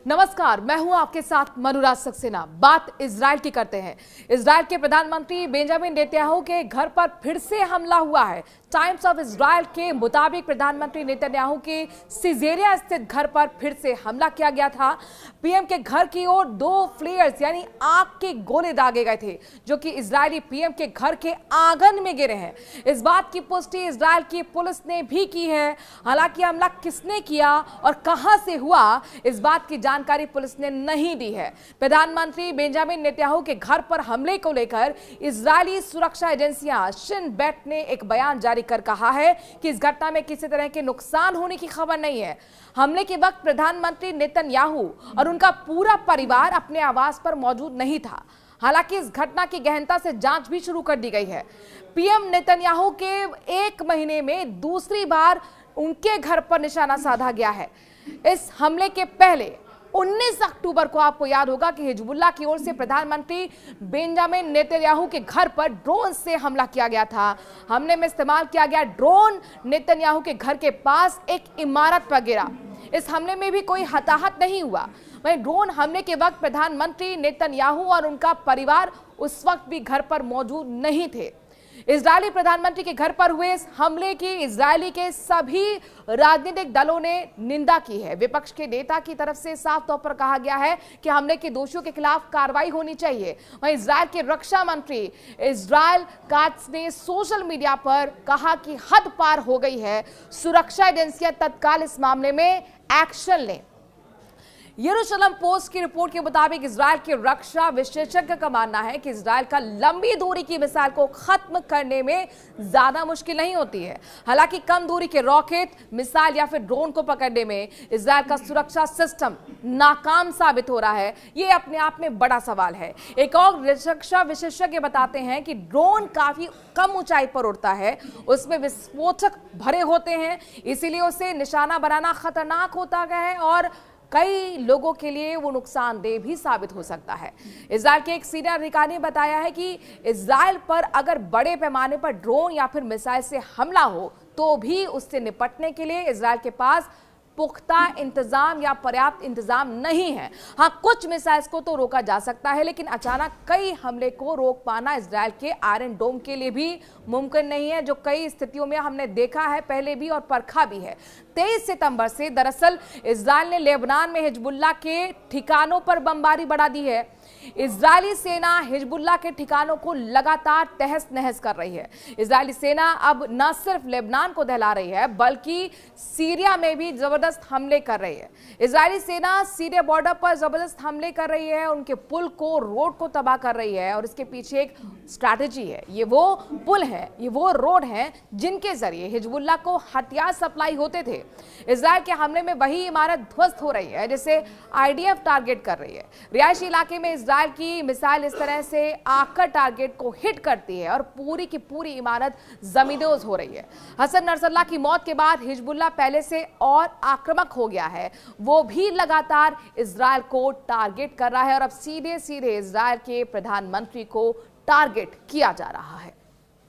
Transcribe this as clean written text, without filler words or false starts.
नमस्कार, मैं हूं आपके साथ मनुराज सक्सेना। बात इजराइल की करते हैं। इजराइल के प्रधानमंत्री बेंजामिन नेतन्याहू के घर पर फिर से हमला हुआ है। टाइम्स ऑफ इजराइल के मुताबिक प्रधानमंत्री नेतन्याहू के सिजेरिया स्थित घर पर फिर से हमला किया गया था। पीएम के घर की ओर 2 फ्लेयर्स यानी आग के गोले दागे गए थे, जो कि इजरायली पीएम के घर के आंगन में गिरे हैं। इस बात की पुष्टि इजराइल की पुलिस ने भी की है। हालांकि हमला किसने किया और कहां से हुआ, इस बात की जानकारी पुलिस ने नहीं दी है। प्रधानमंत्री बेंजामिन नेतन्याहू के घर पर हमले को लेकर इजरायली सुरक्षा एजेंसियां शिन बेट ने एक बयान जारी कर कहा है कि इस घटना में किसी तरह के नुकसान होने की खबर नहीं है। हमले के वक्त प्रधानमंत्री नेतन्याहू और उनका पूरा परिवार अपने आवास पर मौजूद नहीं था। हालांकि इस घटना की गहनता से जांच भी शुरू कर दी गई है। पीएम नेतन्याहू के 1 महीने में दूसरी बार उनके घर पर निशाना साधा गया है। इस हमले के पहले 19 अक्टूबर को आपको याद होगा कि हिजबुल्लाह की ओर से प्रधानमंत्री बेंजामिन नेतन्याहू के घर पर ड्रोन से हमला किया गया था। हमले में इस्तेमाल किया गया ड्रोन नेतन्याहू के घर के पास एक इमारत पर गिरा। इस हमले में भी कोई हताहत नहीं हुआ। वहीं ड्रोन हमले के वक्त प्रधानमंत्री नेतन्याहू और उनका परिवार उस वक्त भी घर पर मौजूद नहीं थे। इजरायली प्रधानमंत्री के घर पर हुए इस हमले की इजरायली के सभी राजनीतिक दलों ने निंदा की है। विपक्ष के नेता की तरफ से साफ तौर पर कहा गया है कि हमले के दोषियों के खिलाफ कार्रवाई होनी चाहिए। वहीं इजरायल के रक्षा मंत्री इजराइल काट्ज ने सोशल मीडिया पर कहा कि हद पार हो गई है, सुरक्षा एजेंसियां तत्काल इस मामले में एक्शन लें। यरूशलेम पोस्ट की रिपोर्ट के मुताबिक इजरायल के रक्षा विशेषज्ञ का मानना है कि इजरायल का लंबी दूरी की मिसाइल को खत्म करने में ज्यादा मुश्किल नहीं होती है। हालांकि कम दूरी के रॉकेट, मिसाइल या फिर ड्रोन को पकड़ने में इजरायल का सुरक्षा सिस्टम नाकाम साबित हो रहा है। ये अपने आप में बड़ा सवाल है। एक और रक्षा विशेषज्ञ बताते हैं कि ड्रोन काफी कम ऊंचाई पर उड़ता है, उसमें विस्फोटक भरे होते हैं, इसीलिए उसे निशाना बनाना खतरनाक होता है और कई लोगों के लिए वो नुकसानदेह भी साबित हो सकता है। इजरायल के एक सीनियर अधिकारी ने बताया है कि इजरायल पर अगर बड़े पैमाने पर ड्रोन या फिर मिसाइल से हमला हो तो भी उससे निपटने के लिए इजरायल के पास पुख्ता इंतजाम या पर्याप्त इंतजाम नहीं है। हाँ, कुछ मिसाइल्स को तो रोका जा सकता है, लेकिन अचानक कई हमले को रोक पाना इजरायल के आयरन डोम के लिए भी मुमकिन नहीं है, जो कई स्थितियों में हमने देखा है पहले भी और परखा भी है। 23 सितंबर से दरअसल इजरायल ने लेबनान में हिजबुल्लाह के ठिकानों पर बमबारी बढ़ा दी है। इजरायली सेना हिजबुल्लाह के ठिकानों को लगातार तहस नहस कर रही है। इजरायली सेना अब न सिर्फ लेबनान को दहला रही है, बल्कि सीरिया में भी जबरदस्त हमले कर रही है। इजरायली सेना सीरिया बॉर्डर पर जबरदस्त हमले कर रही है, उनके पुल को, रोड को तबाह कर रही है और इसके पीछे एक स्ट्रैटेजी है। ये वो पुल है, ये वो रोड है जिनके जरिए हिजबुल्लाह को हथियार सप्लाई होते थे। इजरायल के हमले में वही इमारत ध्वस्त हो रही है जिसे आईडीएफ टारगेट कर रही है। रिहायशी इलाके में इजरायल की मिसाइल इस तरह से आकर टारगेट को हिट करती है और पूरी की पूरी इमारत जमींदोज हो रही है। हसन नसरल्लाह की मौत के बाद हिजबुल्लाह पहले से और आक्रामक हो गया है। वो भी लगातार इजरायल को टारगेट कर रहा है और अब सीधे सीधे इजरायल के प्रधानमंत्री को टारगेट किया जा रहा है।